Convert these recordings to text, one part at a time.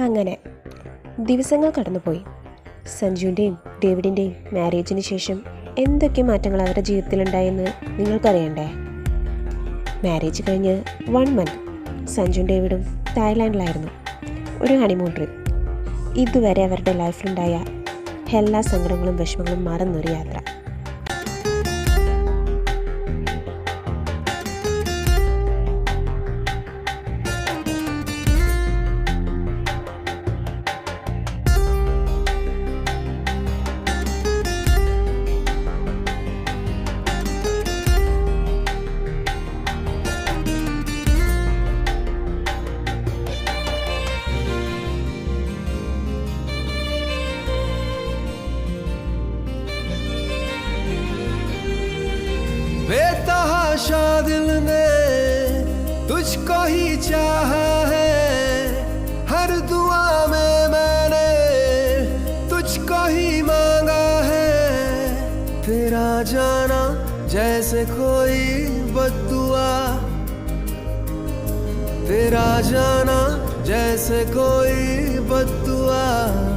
അങ്ങനെ ദിവസങ്ങൾ കടന്നുപോയി. സഞ്ജുവിൻ്റെയും ഡേവിഡിൻ്റെയും മാരേജിന് ശേഷം എന്തൊക്കെ മാറ്റങ്ങൾ അവരുടെ ജീവിതത്തിലുണ്ടായെന്ന് നിങ്ങൾക്കറിയണ്ടേ? മാരേജ് കഴിഞ്ഞ് 1 മന്ത് സഞ്ജുവും ഡേവിഡും തായ്ലാൻഡിലായിരുന്നു. ഒരു ഹണിമൂൺ ട്രിപ്പ്. ഇതുവരെ അവരുടെ ലൈഫിലുണ്ടായ എല്ലാ സങ്കടങ്ങളും വിഷമങ്ങളും മറന്നൊരു യാത്ര. बेतहाशा दिल ने तुझको ही चाहा है, हर दुआ में मैंने तुझको ही मांगा है। तेरा जाना जैसे कोई बद्दुआ, तेरा जाना जैसे कोई बद्दुआ।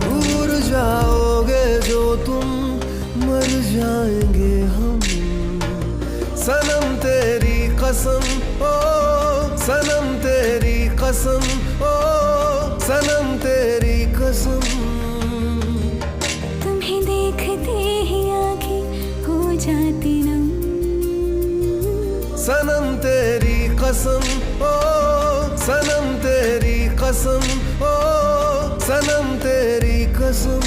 दूर जाओगे जो तुम मर जाएंगे हम, सनम तेरी कसम ओ सनम तेरी कसम ओ सनम तेरी कसम। तुम्हें देखते ही आंखें हो जाती नम, सनम तेरी कसम ओ सनम तेरी कसम ओ सनम तेरी कसम।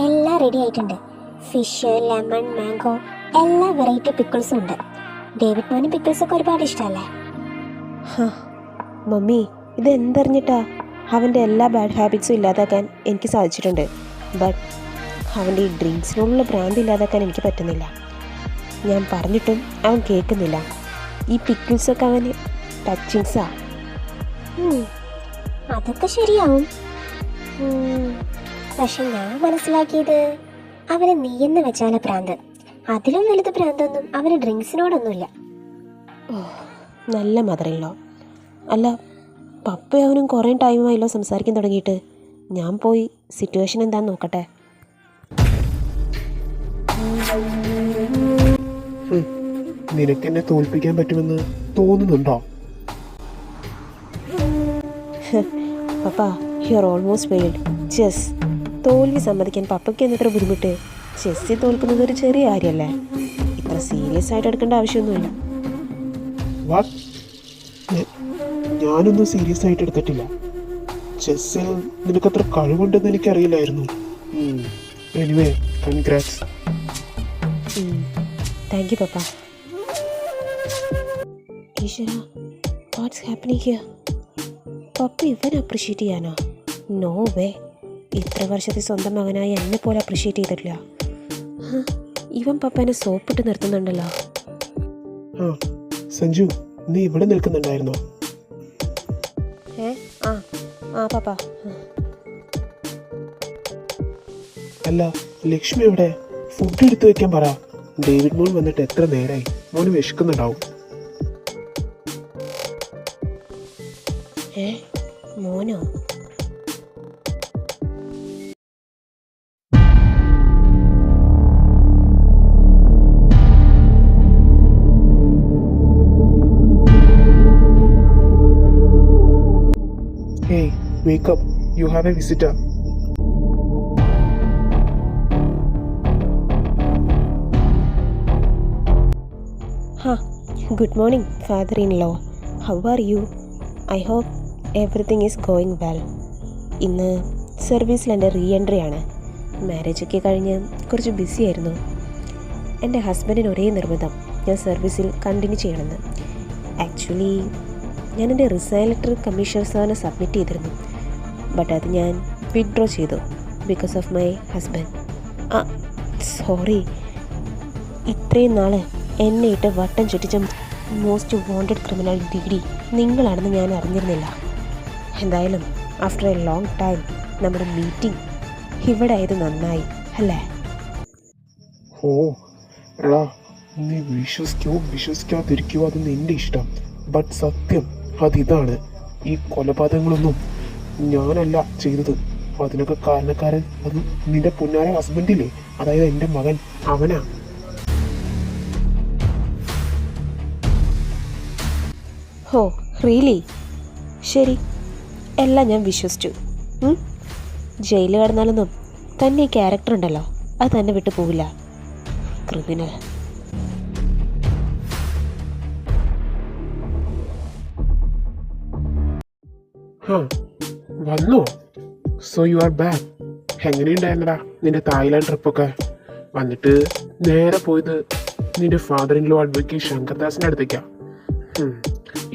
എല്ലാം റെഡി ആയിട്ടുണ്ട്. ഫിഷ്, ലെമൺ, മാംഗോ, എല്ലാ വെറൈറ്റി പിക്കിൾസും ഉണ്ട്. ഡേവിഡ് മോനും പിക്കിൾസൊക്കെ ഒരുപാട് ഇഷ്ടമല്ലേ? മമ്മി, ഇത് എന്തറിഞ്ഞിട്ടാ? അവൻ്റെ എല്ലാ ബാഡ് ഹാബിറ്റ്സും ഇല്ലാതാക്കാൻ എനിക്ക് സാധിച്ചിട്ടുണ്ട്. ബട്ട് അവൻ്റെ ഈ ഡ്രിങ്ക്സിനോടുള്ള ഭ്രാന്ത് ഇല്ലാതാക്കാൻ എനിക്ക് പറ്റുന്നില്ല. ഞാൻ പറഞ്ഞിട്ടും അവൻ കേൾക്കുന്നില്ല. ഈ പിക്കിൾസൊക്കെ അവന് ടച്ചിങ്സാ. അതൊക്കെ ശരിയാവും. പക്ഷെ ഞാൻ മനസ്സിലാക്കിയത് അവന് നീയെന്ന് വെച്ചാല ഭ്രാന്ത്. അതിലും വലുത് ഭ്രാന്തൊന്നും അവന് ഡ്രിങ്ക്സിനോടൊന്നുമില്ല. നല്ല മദറില്ലോ. അല്ല, പപ്പയും അവനും കുറേ ടൈമായല്ലോ സംസാരിക്കാൻ തുടങ്ങിയിട്ട്. ഞാൻ പോയി സിറ്റുവേഷൻ എന്താന്ന് നോക്കട്ടെ. നിനക്കെന്നെ തോൽപ്പിക്കാൻ പറ്റുമെന്ന് തോന്നുന്നുണ്ടോ? പപ്പ, you are almost failed. Chess തോൽവി സമ്മതിക്കാൻ പപ്പയ്ക്ക് എന്നത്ര ബുദ്ധിമുട്ട്? ചെസ്സിൽ തോൽക്കുന്നത് ഒരു ചെറിയ കാര്യമല്ലേ? ഇത്ര സീരിയസ് ആയിട്ട് എടുക്കേണ്ട ആവശ്യമൊന്നുമില്ല. ഞാനൊന്നും സീരിയസ് ആയിട്ട് എടുത്തിട്ടില്ല. ചെസ്സിൽ നിനക്കത്ര കഴിവുണ്ടെന്ന് എനിക്കറിയില്ലായിരുന്നു. Anyway, congrats. താങ്ക് യു പപ്പ. ഈശ്വര, വാട്ട്സ് ഹാപ്പനിങ് ഹിയർ? പപ്പ ഇവൻ അപ്രിഷ്യേറ്റ് ചെയ്യാനോ? No way. ഇത്ര വർഷത്തെ സ്വന്തം മകനായി എന്നെ പോലെ അപ്രിഷ്യേറ്റ് ചെയ്തിട്ടില്ല. ഇവൻ പപ്പനെ സോപ്പിട്ട് നിർത്തുന്നുണ്ടല്ലോ. സഞ്ജു, നീ ഇവിടെ നിൽക്കുന്നുണ്ടായിരുന്നോ? പപ്പ. അല്ല, ലക്ഷ്മി എവിടെ? ഫുഡ് എടുത്തു വെക്കാൻ പറ. ഡേവിഡ് മോൻ വന്നിട്ട് എത്ര നേരമായി? മോന് വിശക്കുന്നുണ്ടാവും. മോനോ? Hey, wake up. You have a visitor. Good morning, father-in-law. How are you? I hope everything is going well. ഇന്ന് സർവീസിൽ എൻ്റെ റീ എൻട്രി ആണ്. മാരേജൊക്കെ കഴിഞ്ഞ് കുറച്ച് ബിസി ആയിരുന്നു. എൻ്റെ ഹസ്ബൻഡിന് ഒരേ നിർബന്ധം ഞാൻ സർവീസിൽ കണ്ടിന്യൂ ചെയ്യണമെന്ന്. ആക്ച്വലി ഞാൻ എൻ്റെ റിസൈൻ ലെറ്റർ കമ്മീഷണർ സാറിന് സബ്മിറ്റ് ചെയ്തിരുന്നു. ബട്ട് അത് ഞാൻ വിത്ഡ്രോ ചെയ്തു because of my husband. Sorry, ഇത്രയും നാൾ എന്നെ ഇട്ട് വട്ടം ചുറ്റിച്ച മോസ്റ്റ് വാണ്ടഡ് ക്രിമിനൽ DD നിങ്ങളാണെന്ന് ഞാൻ അറിഞ്ഞിരുന്നില്ല. എന്തായാലും ആഫ്റ്റർ എ ലോങ് ടൈം നമ്മുടെ മീറ്റിംഗ് ഇവിടെ ആയത് നന്നായി അല്ലേ? ഓ എടാ, നീ വിശ്വസിക്കാതിരിക്കുമോ അത് നിന്റെ ഇഷ്ടം. ബട്ട് സത്യം അതിതാണ്. ഈ കൊലപാതകങ്ങളൊന്നും ഞാനല്ല ചെയ്തത്. അതിനൊക്കെ കാരണക്കാരൻ അത് നിന്റെ പുന്നാര ഹസ്ബൻഡില്ലേ, അതായത് എൻ്റെ മകൻ, അവനാ. Oh really? ശരി, എല്ലാം ഞാൻ വിശ്വസിച്ചു. ജയിലിൽ കിടന്നാലൊന്നും തന്നെ ഈ ക്യാരക്ടർ ഉണ്ടല്ലോ, അത് തന്നെ വിട്ടു പോവില്ല. ക്രിമിനൽ. വന്നോ? So you are back. എങ്ങനെയുണ്ടായിരുന്നടാ നിന്റെ തായ്ലാൻഡ് ട്രിപ്പൊക്കെ? വന്നിട്ട് നേരെ പോയത് നിന്റെ ഫാദർ ഇൻ ലോ അഡ്വക്കേറ്റ് ശങ്കർദാസിന്റെ അടുത്തേക്കാ.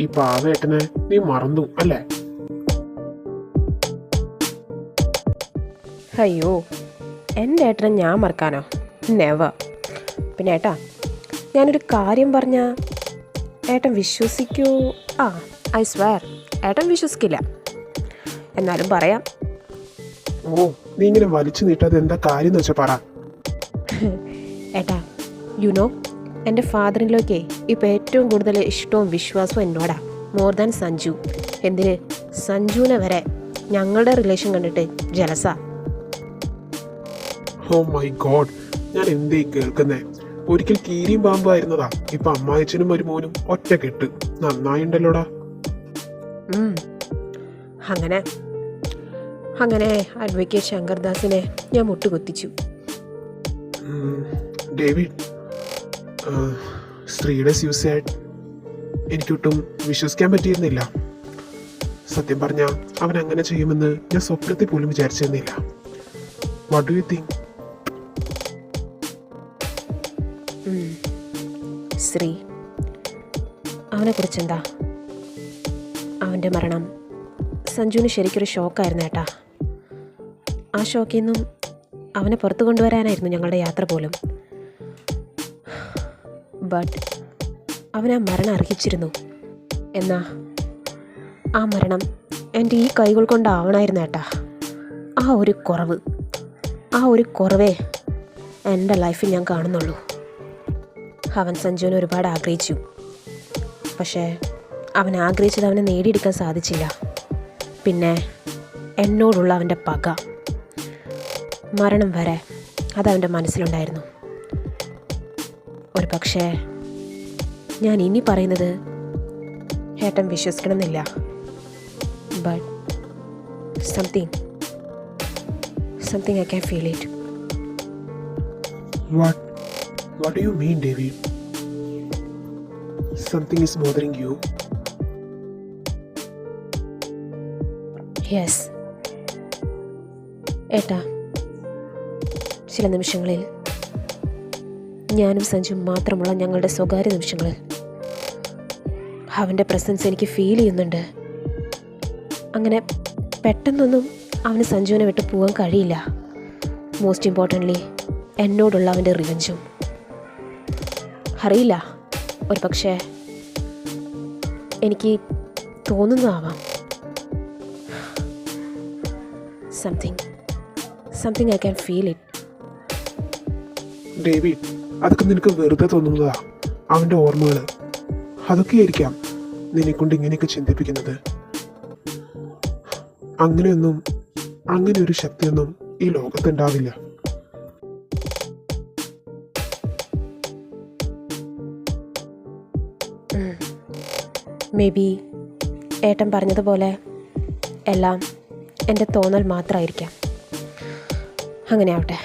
ഈ പാവേട്ടനെ നീ മറന്നു അല്ലേ? അയ്യോ, എൻ്റെ ഏട്ടനെ ഞാൻ മറക്കാനോ? നെവർ. പിന്നെ ഏട്ടാ, ഞാനൊരു കാര്യം പറഞ്ഞാൽ ഏട്ടൻ വിശ്വസിക്കൂ? ഐ സ്വയർ ഏട്ടൻ വിശ്വസിക്കില്ല. എന്നാലും പറയാം. ഓ, നീ ഇങ്ങനെ വലിച്ചു നീട്ടാതെ എന്താ കാര്യം എന്ന് വെച്ചാൽ പറ. ഏട്ടാ, യുനോ എൻ്റെ ഫാദറിനിലേക്ക് ഇപ്പോൾ ഏറ്റവും കൂടുതൽ ഇഷ്ടവും വിശ്വാസവും എന്നോടാ, മോർ ദാൻ സഞ്ജു. എന്തിന്, സഞ്ജുവിനെ വരെ ഞങ്ങളുടെ റിലേഷൻ കണ്ടിട്ട് ജലസാ. ഓ മൈ ഗോഡ്, ഞാൻ എന്തേ കേൾക്കുന്നേ? ഒരിക്കൽ കീരിയും പാമ്പായിരുന്നതാ, ഇപ്പൊ അമ്മായച്ചനും മരുമോനും ഒറ്റ കെട്ട്. നന്നായിണ്ടല്ലോടാ. അങ്ങനെ അഡ്വക്കേറ്റ് ശങ്കർദാസിനെ ഞാൻ മുട്ടുകുത്തിച്ചു. ഡേവിഡ്, സ്ത്രീയുടെ സ്യൂസൈഡ് എനിക്കൊട്ടും വിശ്വസിക്കാൻ പറ്റിയിരുന്നില്ല. സത്യം പറഞ്ഞ അവൻ അങ്ങനെ ചെയ്യുമെന്ന് ഞാൻ സ്വപ്നത്തിൽ പോലും വിചാരിച്ചിരുന്നില്ല. What do you think? Sree, അവനെക്കുറിച്ചെന്താ? അവൻ്റെ മരണം സഞ്ജുവിന് ശരിക്കൊരു ഷോക്കായിരുന്നു ഏട്ടാ. ആ ഷോക്കിൽ നിന്നും അവനെ പുറത്തു കൊണ്ടുവരാനായിരുന്നു ഞങ്ങളുടെ യാത്ര പോലും. ബട്ട് അവൻ ആ മരണം അർഹിച്ചിരുന്നു. എന്നാ ആ മരണം എൻ്റെ ഈ കൈകൾ കൊണ്ടാവണമായിരുന്നു ഏട്ടാ. ആ ഒരു കുറവേ എൻ്റെ ലൈഫിൽ ഞാൻ കാണുന്നുള്ളൂ. അവൻ സഞ്ജുവിനെ ഒരുപാട് ആഗ്രഹിച്ചു. പക്ഷേ അവൻ ആഗ്രഹിച്ചത് അവനെ നേടിയെടുക്കാൻ സാധിച്ചില്ല. പിന്നെ എന്നോടുള്ള അവൻ്റെ പക, മരണം വരെ അതവൻ്റെ മനസ്സിലുണ്ടായിരുന്നു. ഒരു പക്ഷേ ഞാൻ ഇനി പറയുന്നത് ഏട്ടൻ വിശ്വസിക്കണമെന്നില്ല. But something I can feel it. What do you mean, David? Something is bothering you? Yes ഏട്ടാ, ചില നിമിഷങ്ങളിൽ ഞാനും സഞ്ജു മാത്രമുള്ള ഞങ്ങളുടെ സ്വകാര്യ നിമിഷങ്ങളിൽ അവൻ്റെ പ്രസൻസ് എനിക്ക് ഫീൽ ചെയ്യുന്നുണ്ട്. അങ്ങനെ പെട്ടെന്നൊന്നും അവന് സഞ്ജുവിനെ വിട്ട് പോകാൻ കഴിയില്ല. മോസ്റ്റ് ഇമ്പോർട്ടൻ്റ്ലി എന്നോടുള്ള അവൻ്റെ റിവെഞ്ചും. അറിയില്ല, ഒരു പക്ഷേ എനിക്ക് തോന്നുന്നതാവാം. Something I can feel it. David, അതൊക്കെ നിനക്ക് വെറുതെ തോന്നുന്നതാ. അവൻ്റെ ഓർമ്മകൾ അതൊക്കെയായിരിക്കാം നിന്നെക്കൊണ്ട് ഇങ്ങനെയൊക്കെ ചിന്തിപ്പിക്കുന്നത്. അങ്ങനെ ഒരു ശക്തിയൊന്നും ഈ ലോകത്തുണ്ടാവില്ല. മേ ബി ഏട്ടൻ പറഞ്ഞതുപോലെ എല്ലാം എൻ്റെ തോന്നൽ മാത്രമായിരിക്കാം. അങ്ങനെ ആവട്ടെ.